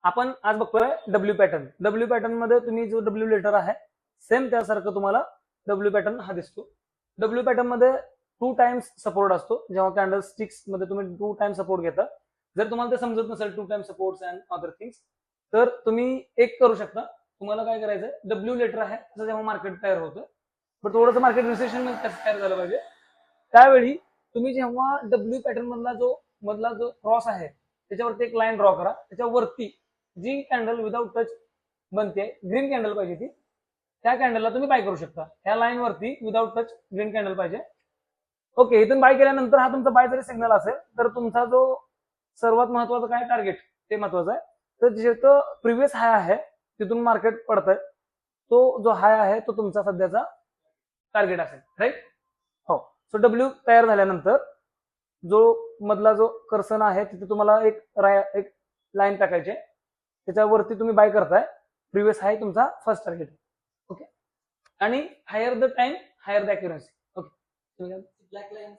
आपण आज बघतोय डब्ल्यू पॅटर्न. डब्ल्यू पॅटर्न मध्ये तुम्ही जो डब्ल्यू लेटर आहे सेम त्यासारखं तुम्हाला डब्ल्यू पॅटर्न हा दिसतो. डब्ल्यू पॅटर्न मध्ये 2 टाइम्स सपोर्ट असतो. जेव्हा कॅन्डल स्टिक्स मध्ये तुम्ही 2 टाइम्स सपोर्ट घेता, जर तुम्हाला ते समजत नसेल 2 times supports and other things, तर तुम्ही एक करू शकता. तुम्हाला काय करायचंय, डब्ल्यू लेटर आहे तसं जेव्हा मार्केट तयार होतं, पण थोडंसं मार्केट रिसेशन मध्ये तयार झालं पाहिजे, त्यावेळी तुम्ही जेव्हा डब्ल्यू पॅटर्न मधला जो क्रॉस आहे त्याच्यावरती एक लाईन ड्रॉ करा. त्याच्यावरती जी कॅन्डल विदाउट टच बनते, ग्रीन कॅन्डल पाहिजे ती, त्या कॅन्डलला तुम्ही बाय करू शकता. ह्या लाईन वरती विदाउट टच ग्रीन कॅन्डल पाहिजे. ओके, इथून बाय केल्यानंतर हा तुमचा बाय जरी सिग्नल असेल तर तुमचा जो सर्वात महत्वाचा काय टार्गेट ते महत्वाचं आहे. तर जिथं प्रिव्हियस हाय आहे तिथून मार्केट पडतंय, तो जो हाय आहे तो तुमचा सध्याचा टार्गेट असेल, राईट? हो. सो डब्ल्यू तयार झाल्यानंतर जो मधला जो कर्सन आहे तिथे तुम्हाला एक लाईन टाकायची, त्याच्यावरती तुम्ही बाय करताय. प्रिव्हियस हाय तुमचा फर्स्ट टार्गेट. ओके, आणि higher the time higher the accuracy. Okay, black line